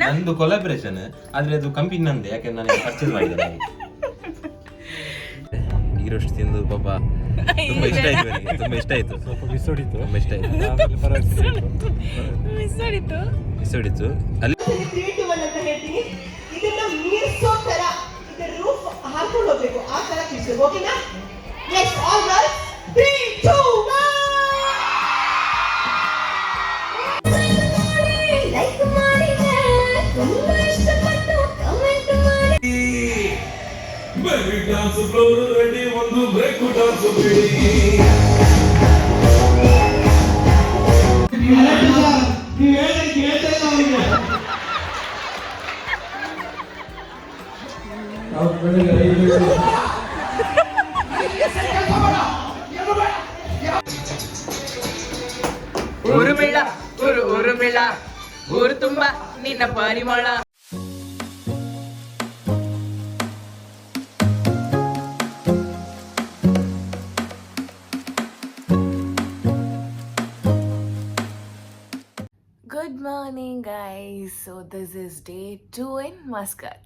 ನಂದು ಕೊಲಾಬ್ರೇಷನ್ ಆದ್ರೆ ಅದು ಕಂಪನಿ ನಂದೆ, ಯಾಕೆ ನಾನು ಪರ್ಚೇಸ್ ಮಾಡಿದ್ದೇನೆ. ಗೀರೋಸ್ಟ್ ತಿಂದು ಪಾಪ ತುಂಬಾ ಇಷ್ಟ ಆಯ್ತು ನನಗೆ, ತುಂಬಾ ಇಷ್ಟ ಆಯ್ತು. ಸ್ವಲ್ಪ ಮಿಸ್ ಹೊಡಿತು, ತುಂಬಾ ಇಷ್ಟ ಆಯ್ತು. ಮಿಸ್ ಹೊಡಿತು ಅಲ್ಲಿ. ಕ್ರಿಯೇಟಿವ್ ಅಂತ ಹೇಳ್ತೀನಿ, ಇದನ್ನ ಮೀರ್ಸೋ ತರ ಇದರ ರೂಫ್ ಹಾಕೊಂಡು ಹೋಗ್ಬೇಕು, ಆ ತರ ಕಿಸ್ಬೇಕು. ಓಕೆನಾ? Let's all girls 3 2 1. ಲೈಕ್ ಮಾಡಿ, ತುಂಬಾ ಇಷ್ಟಪಟ್ಟು ಕಮೆಂಟ್ ಮಾಡಿ. ಬ್ರೇಕ್ ಡಾನ್ಸ್ ಫ್ಲೋರ್ ರೆಡಿ, ಒಂದು ಬ್ರೇಕ್ ಡಾನ್ಸ್ ಬಿಡಿ. ಊರುಮಿಳ ಊರುಮಿಳ ಊರು ತುಂಬ ನಿನ್ನ ಪರಿಮಳ. Good morning guys, so this is day 2 in Muscat.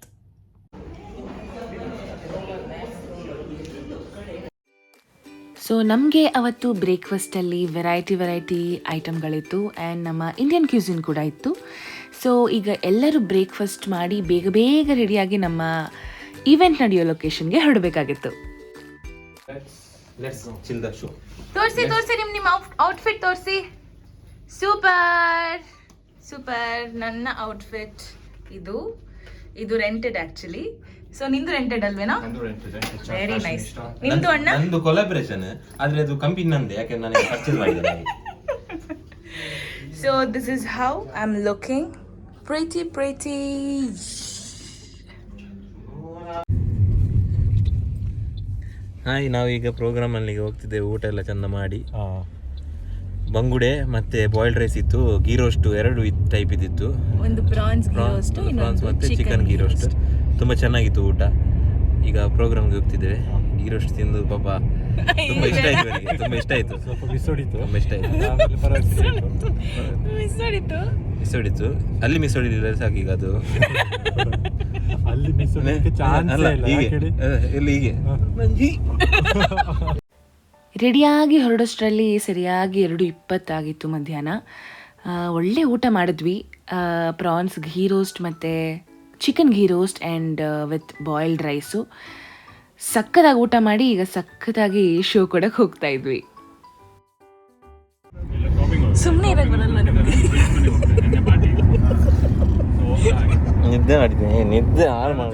So ನಮಗೆ ಅವತ್ತು ಬ್ರೇಕ್ಫಾಸ್ಟಲ್ಲಿ ವೆರೈಟಿ ಐಟಮ್ಗಳಿತ್ತು ಆ್ಯಂಡ್ ನಮ್ಮ ಇಂಡಿಯನ್ ಕ್ಯೂಸಿನ್ ಕೂಡ ಇತ್ತು. ಸೊ ಈಗ ಎಲ್ಲರೂ ಬ್ರೇಕ್ಫಾಸ್ಟ್ ಮಾಡಿ ಬೇಗ ರೆಡಿಯಾಗಿ ನಮ್ಮ ಈವೆಂಟ್ ನಡೆಯೋ ಲೊಕೇಶನ್ಗೆ ಹೊರಡಬೇಕಾಗಿತ್ತು. ತೋರಿಸಿ ನಿಮ್ಮ ಔಟ್ಫಿಟ್ ತೋರಿಸಿ. ಸೂಪರ್ ನನ್ನ ಔಟ್ಫಿಟ್ ಇದು ರೆಂಟೆಡ್ ಆಕ್ಚುಲಿ. ಸೊ ನಿಂದು ರೆಂಟೆಡ್ ಅಲ್ವೇನಾ? Very nice. ನಿಂದು ಅಣ್ಣ? ನಂದು ಕೊಲಾಬ್ರೇಷನ್ ಆದ್ರೆ ಅದು ಕಂಪನಿ ನಂದೆ, ಯಾಕೆ ನಾನು ಪರ್ಚೇಸ್ ಮಾಡಿದ್ದೇನೆ. So this is how I am looking, Preethi. Hi, ನಾವೀಗ ಪ್ರೋಗ್ರಾಮ್ ಅಲ್ಲಿಗೆ ಹೋಗ್ತಿದ್ದೇವೆ. ಊಟ ಎಲ್ಲ ಚಂದ ಮಾಡಿ, ಬಂಗುಡೆ ಮತ್ತೆ ಬಾಯ್ಲ್ಡ್ ರೈಸ್ ಇತ್ತು, ಗೀ ರೋಸ್ಟ್ 2 ಟೈಪ್ ಇದ್ದಿತ್ತು. ಒಂದು ಪ್ರಾನ್ಸ್ ಮತ್ತೆ ಚಿಕನ್ ಗೀ ರೋಸ್ಟ್. ತುಂಬಾ ಚೆನ್ನಾಗಿತ್ತು ಊಟ. ಈಗ ಪ್ರೋಗ್ರಾಮ್ಗೆ ಹೋಗ್ತಿದ್ದೇವೆ. ಗೀ ರೋಸ್ಟ್ ತಿಂದು ಪಾಪ ತುಂಬಾ ಇಷ್ಟ ಆಯ್ತು ನನಗೆ, ತುಂಬಾ ಇಷ್ಟ ಆಯ್ತು. ಸ್ವಲ್ಪ ಮಿಸ್ ಹೊಡಿತು, ತುಂಬಾ ಇಷ್ಟ ಆಯ್ತು. ಮಿಸ್ ಹೊಡಿತು ಅಲ್ಲಿ, ಮಿಸ್ ಹೊಡಿಲಿಲ್ಲ ಸಾಕೀಗ ಅದು. ಅಲ್ಲಿ ಮಿಸ್ ಹೊಡಿಲಿಕ್ಕೆ ಚಾನ್ಸ್ ಇಲ್ಲ. ಹೀಗೆ ರೆಡಿಯಾಗಿ ಹೊರಡೋಷ್ಟರಲ್ಲಿ ಸರಿಯಾಗಿ 2:20 ಆಗಿತ್ತು ಮಧ್ಯಾಹ್ನ. ಒಳ್ಳೆ ಊಟ ಮಾಡಿದ್ವಿ. ಪ್ರಾನ್ಸ್ ಘೀ ರೋಸ್ಟ್ ಮತ್ತು chicken ghee roast and with boiled rice. ಸಕ್ಕತ್ತಾಗಿ ಊಟ ಮಾಡಿ ಈಗ ಸಕ್ಕತ್ತಾಗಿ ಶೋ ಕೊಡಕ್ಕೆ ಹೋಗ್ತಾ ಇದ್ವಿ. ಸುಮ್ಮನೆ ಇರಕ್ಕೆ ಬರಲ್ಲ ನಿಮಗೆ. ನಿದ್ದೆ ಮಾಡಿದ್ದೀನಿ, ನಿದ್ದೆ ಹಾಳು ಮಾಡಿ.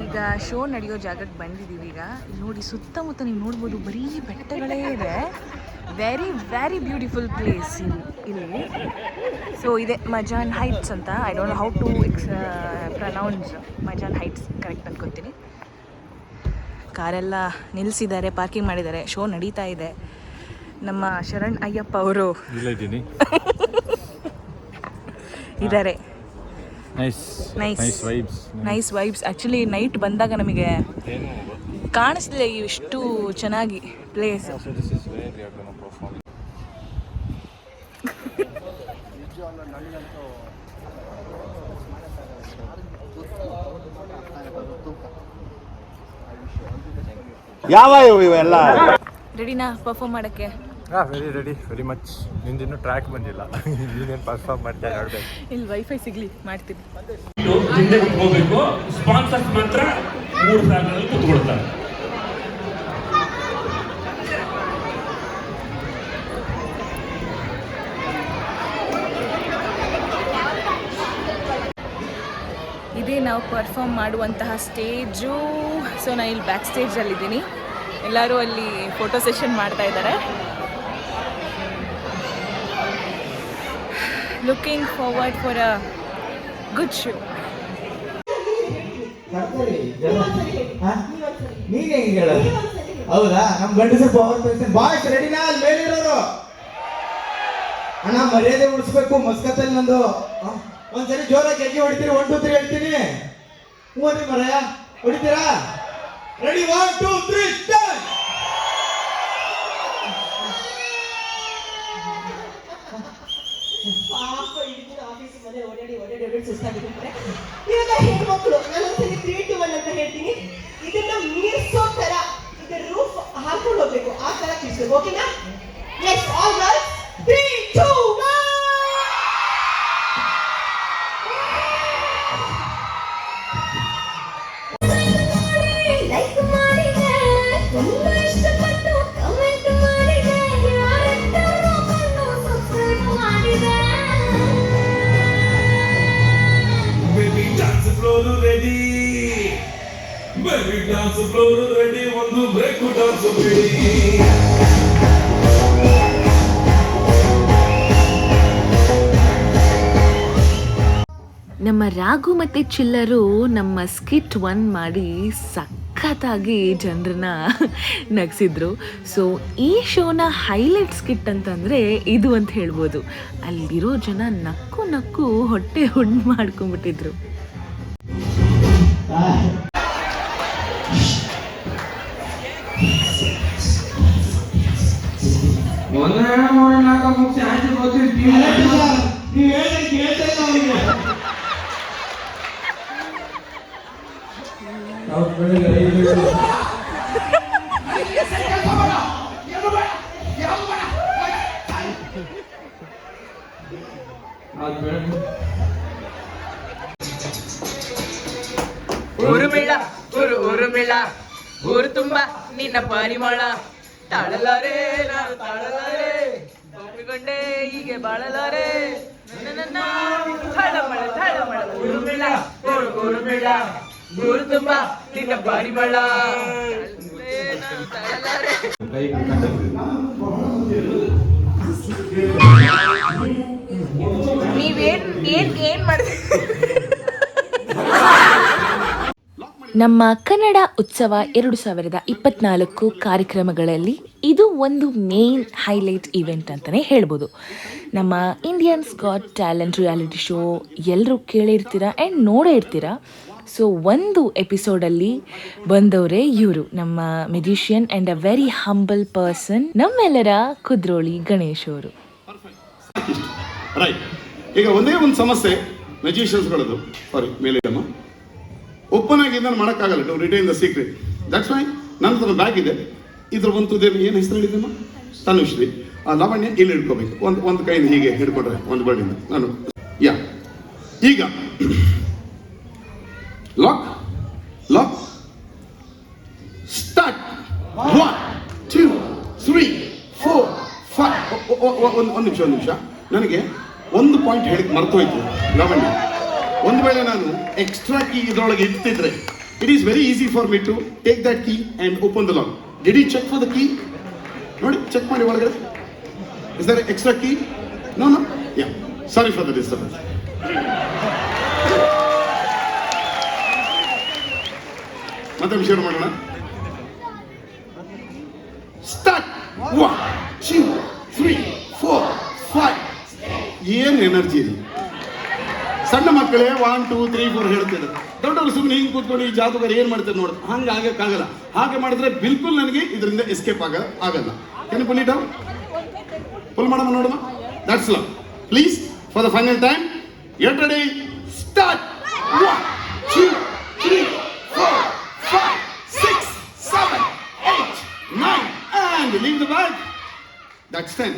ಈಗ ಶೋ ನಡೆಯೋ ಜಾಗಕ್ಕೆ ಬಂದಿದ್ದೀವಿ. ಈಗ ನೋಡಿ, ಸುತ್ತಮುತ್ತ ನೀವು ನೋಡ್ಬೋದು ಬರೀ ಬೆಟ್ಟಗಳೇ ಇದೆ. ವೆರಿ ಬ್ಯೂಟಿಫುಲ್ ಪ್ಲೇಸ್ ಇಲ್ಲಿ. ಸೊ ಇದೆ ಮಜಾನ್ ಹೈಟ್ಸ್ ಅಂತ. I don't know how to pronounce Majan heights correct ಅನ್ಕೊತೀನಿ. ಕಾರೆಲ್ಲ ನಿಲ್ಲಿಸಿದ್ದಾರೆ, ಪಾರ್ಕಿಂಗ್ ಮಾಡಿದ್ದಾರೆ. ಶೋ ನಡೀತಾ ಇದೆ. ನಮ್ಮ ಶರಣ್ ಅಯ್ಯಪ್ಪ ಅವರು ಇದ್ದಾರೆ. Nice vibes. ಆ್ಯಕ್ಚುಲಿ ನೈಟ್ ಬಂದಾಗ ನಮಗೆ ಕಾಣಿಸ್ಲಿಲ್ಲ ಇಷ್ಟು ಚೆನ್ನಾಗಿ ಪ್ಲೇಸ್. ಯಾವ ಇವೆಲ್ಲ ರೆಡಿನಾ ಪರ್ಫಾರ್ಮ್ ಮಾಡೋಕ್ಕೆ? Very much. ನಿಂದಿನ್ನು ಟ್ರ್ಯಾಕ್ ಬಂದಿಲ್ಲ, ನೀನೇನು ಪರ್ಫಾರ್ಮ್ ಮಾಡ್ತಾ ನೋಡ್ಬೇಕು. ಇಲ್ಲಿ ವೈಫೈ ಸಿಗ್ಲಿ ಮಾಡ್ತೀನಿ. ಹಿಂದೆ ಹೋಗ್ಬೇಕು. ಸ್ಪಾನ್ಸರ್ಸ್ ಮಾತ್ರ 3 ಸಾಲಲ್ಲಿ ಕೂತ್ಕೊಳ್ತಾರೆ. ಇದೇ ನಾವು ಪರ್ಫಾರ್ಮ್ ಮಾಡುವಂತಹ ಸ್ಟೇಜು. ಸೊ ನಾನು ಇಲ್ಲಿ ಬ್ಯಾಕ್ ಸ್ಟೇಜಲ್ಲಿದ್ದೀನಿ. ಎಲ್ಲರೂ ಅಲ್ಲಿ ಫೋಟೋ ಸೆಷನ್ ಮಾಡ್ತಾ ಇದ್ದಾರೆ. Looking forward for a good show. ನೀನೇ ಹಿಂಗೆ ಹೇಳೋದು? ಹೌದಾ? ನಮ್ಮ ಗಂಡಸರು ಪವರ್ ಪರ್ಸನ್ ಬಾಯ್ಸ್ ರೆಡಿನಾ? ಅಲ್ಲಿ ಮೇಲಿರೋರು ಅಣ್ಣ ಮರ್ಯಾದೆ ಉಳಿಸ್ಬೇಕು. ಮಸ್ಕತ್ತಲ್ಲಿ ನಂದು ಒಂದ್ಸರಿ ಜೋರಾಗಿ ಗೆಜ್ಜೆ ಹೊಡಿತೀರಿ. 1 2 3 ಹೇಳ್ತೀನಿ. ಮೂವರಿ ಮರಯ ಹೊಡಿತೀರಾ? Ready 1 2 3 start. ಪಾಪ ಇಡೀ ಆಫೀಸ್ ಮನೆ ಓಡಾಡಿ ಸುಸ್ತಾಗಿರ್ತಾರೆ. ಇವಾಗ ಹೆಣ್ಮಕ್ಳು ನಾನು ಒಂದ್ಸಲಿ 3, 2, 1 ಅಂತ ಹೇಳ್ತೀನಿ. ಇದನ್ನ ಮೀರ್ಸೋ ತರ ಇದರ ರೂಫ್ ಹಾಕೊಂಡು ಹೋಗ್ಬೇಕು, ಆ ತರ ಕಿಸ್ಬೇಕು. ಓಕೆನಾ? Next all girls 3, 2, 1. Baby dance floor ready. Baby dance floor ready. ಒಂದು ಬ್ರೇಕ್ ಡಾನ್ಸ್ ಬಿಡಿ. ನಮ್ಮ ರಾಘು ಮತ್ತು ಚಿಲ್ಲರು ನಮ್ಮ ಸ್ಕಿಟ್ 1 ಮಾಡಿ ಸಖತ್ತಾಗಿ ಜನರನ್ನ ನಗಿಸಿದ್ರು. ಸೊ ಈ ಶೋನ ಹೈಲೈಟ್ ಸ್ಕಿಟ್ ಅಂತಂದರೆ ಇದು ಅಂತ ಹೇಳ್ಬೋದು. ಅಲ್ಲಿರೋ ಜನ ನಕ್ಕು ಹೊಟ್ಟೆ ಹುಣ್ಣು ಮಾಡ್ಕೊಂಡ್ಬಿಟ್ಟಿದ್ರು. ಊರುಮಿಳ ಊರು ತುಂಬ ನಿನ್ನ ಪರಿಮಳ ತಾಳಲಾರೆ ನಾನು ತಾಳಲಾರೆ ಒಪ್ಪಿಕೊಂಡೆ ಹೀಗೆ ಬಾಳಲಾರೆ ನನ್ನ ಥಳಮಳ ಊರುಮಿಳ ಊರುಮಿಳ ಊರು ತುಂಬ ನಿನ್ನ ಪರಿಮಳ ನಾನು ತಾಳಲಾರೆ. ನೀವೇನ್ ಮಾಡಿದ್ರಿ? ನಮ್ಮ ಕನ್ನಡ ಉತ್ಸವ 2024 ಕಾರ್ಯಕ್ರಮಗಳಲ್ಲಿ ಇದು ಒಂದು ಮೇನ್ ಹೈಲೈಟ್ ಇವೆಂಟ್ ಅಂತಲೇ ಹೇಳ್ಬೋದು. ನಮ್ಮ Indians got talent reality show ಎಲ್ಲರೂ ಕೇಳಿರ್ತೀರ ಆ್ಯಂಡ್ ನೋಡೇ ಇರ್ತೀರ. ಸೊ ಒಂದು ಎಪಿಸೋಡಲ್ಲಿ ಬಂದವರೇ ಇವರು, ನಮ್ಮ musician and a very humble person, ನಮ್ಮೆಲ್ಲರ ಕುದ್ರೋಳಿ ಗಣೇಶ್ ಅವರು. ರೈಟ್. ಈಗ ಒಂದೇ ಒಂದು ಸಮಸ್ಯೆ ಮ್ಯೂಸಿಷಿಯನ್ಸ್ಗಳದ್ದು, ಸಾರಿ ಮೇಲಿಡಮ್ಮ, ಓಪನ್ ಆಗಿ ಇದನ್ನು ಮಾಡೋಕ್ಕಾಗಲ್ಲ, to retain the secret. That's why ನನ್ನ ಹತ್ರ ಬ್ಯಾಗ್ ಇದೆ, ಇದ್ರ ಒಂದು ಏನು ಹೆಸರು ಹೇಳಿದಮ್ಮ, ತನುಶ್ರೀ, ಲಾವಣ್ಯ ಇಲ್ಲಿ ಹಿಡ್ಕೋಬೇಕು, ಒಂದು ಕೈಯಿಂದ ಹೀಗೆ ಹಿಡ್ಕೊಂಡ್ರೆ ಒಂದು ಬಡಿಯಿಂದ ನಾನು ಈಗ ಲಾಕ್ ಸ್ಟಾರ್ಟ್. 1, 2, 3, 4, 5. ಒಂದು ನಿಮಿಷ ನನಗೆ ಒಂದು ಪಾಯಿಂಟ್ ಹೇಳಿ ಮರ್ತೋಯ್ತು ಲಾವಣ್ಯ. ಒಂದು ವೇಳೆ ನಾನು ಎಕ್ಸ್ಟ್ರಾ ಕೀ ಇದರೊಳಗೆ ಇಡ್ತಿದ್ರೆ, it is very easy for me to take that key and open the lock. Did you check for the key? ನೋಡಿ, ಚೆಕ್ ಮಾಡಿ ಒಳಗಡೆ. Is there extra key? No. Yeah, sorry for the disturbance. ಮತ್ತೆ ವಿಷಯ ಮಾಡೋಣ. Start. 1, 2, 3, 4, 5. ಏನು energy ಇದೆ. ಸಣ್ಣ ಮಕ್ಕಳೇ 1, 2, 3, 4 ಹೇಳ್ತಿದ್ದಾರೆ. ದೊಡ್ಡವರು ಸುಮ್ಮನೆ ಹಿಂಗೆ ಕೂತ್ಕೊಂಡು ಈ ಜಾದೂಗಾರ ಏನು ಮಾಡ್ತಾರೆ ನೋಡಿ, ಹಂಗೆ ಆಗಕ್ಕಾಗಲ್ಲ. ಹಾಗೆ ಮಾಡಿದ್ರೆ ಬಿಲ್ಕುಲ್ ನನಗೆ ಇದರಿಂದ ಎಸ್ಕೇಪ್ ಆಗಲ್ಲ. Can pull it out? Pull ಮಾಡಮ್ಮ ನೋಡಮ್ಮ. That's love. Please for the final time, get ready, start. 1, 2, 3, 4, 5, 6, 7, 8, 9 and leave the bag. That's 10.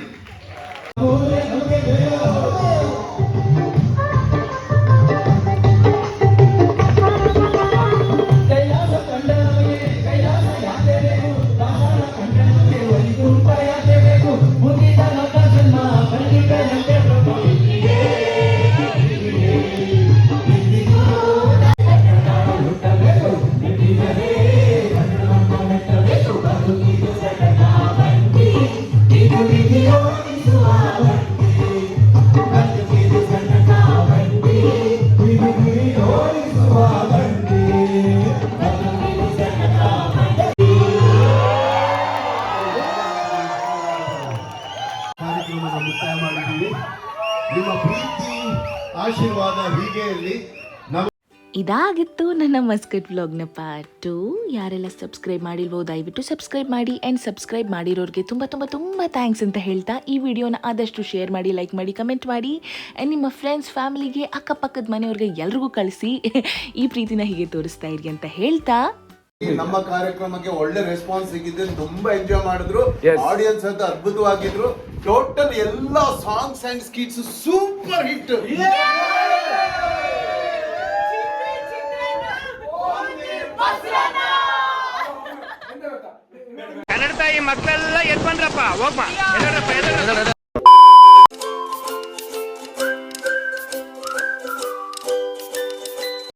ನಿಮ್ಮ ಪ್ರೀತಿ ಆಶೀರ್ವಾದ ಹೀಗೆ ಇರಲಿ. ಇದಾಗಿತ್ತು ನನ್ನ ಮಸ್ಕಟ್ ವ್ಲಾಗ್ನ ಪಾರ್ಟ್ 2. ಯಾರೆಲ್ಲ ಸಬ್ಸ್ಕ್ರೈಬ್ ಮಾಡಿಲ್ವೋ ದಯವಿಟ್ಟು ಸಬ್ಸ್ಕ್ರೈಬ್ ಮಾಡಿ. ಆ್ಯಂಡ್ ಸಬ್ಸ್ಕ್ರೈಬ್ ಮಾಡಿರೋರಿಗೆ ತುಂಬ ತುಂಬ ತುಂಬ ಥ್ಯಾಂಕ್ಸ್ ಅಂತ ಹೇಳ್ತಾ ಈ ವಿಡಿಯೋನ ಆದಷ್ಟು ಶೇರ್ ಮಾಡಿ, ಲೈಕ್ ಮಾಡಿ, ಕಮೆಂಟ್ ಮಾಡಿ. ಆ್ಯಂಡ್ ನಿಮ್ಮ ಫ್ರೆಂಡ್ಸ್, ಫ್ಯಾಮಿಲಿಗೆ, ಅಕ್ಕಪಕ್ಕದ ಮನೆಯವ್ರಿಗೆ ಎಲ್ರಿಗೂ ಕಳಿಸಿ ಈ ಪ್ರೀತಿನ ಹೀಗೆ ತೋರಿಸ್ತಾ ಇರಿ ಅಂತ ಹೇಳ್ತಾ ನಮ್ಮ ಕಾರ್ಯಕ್ರಮಕ್ಕೆ ಒಳ್ಳೆ ರೆಸ್ಪಾನ್ಸ್ ಸಿಕ್ಕಿದೆ. ತುಂಬಾ ಎಂಜಾಯ್ ಮಾಡಿದ್ರು. ಆಡಿಯನ್ಸ್ ಅಂತ ಅದ್ಭುತವಾಗಿದ್ರು. ಟೋಟಲ್ ಎಲ್ಲ songs and skits super hit. Kannada ತಾಯಿ ಮಕ್ಕಳೆಲ್ಲ ಎದ್ ಬಂದ್ರಪ್ಪ ಹೋಗ್ಬಾ.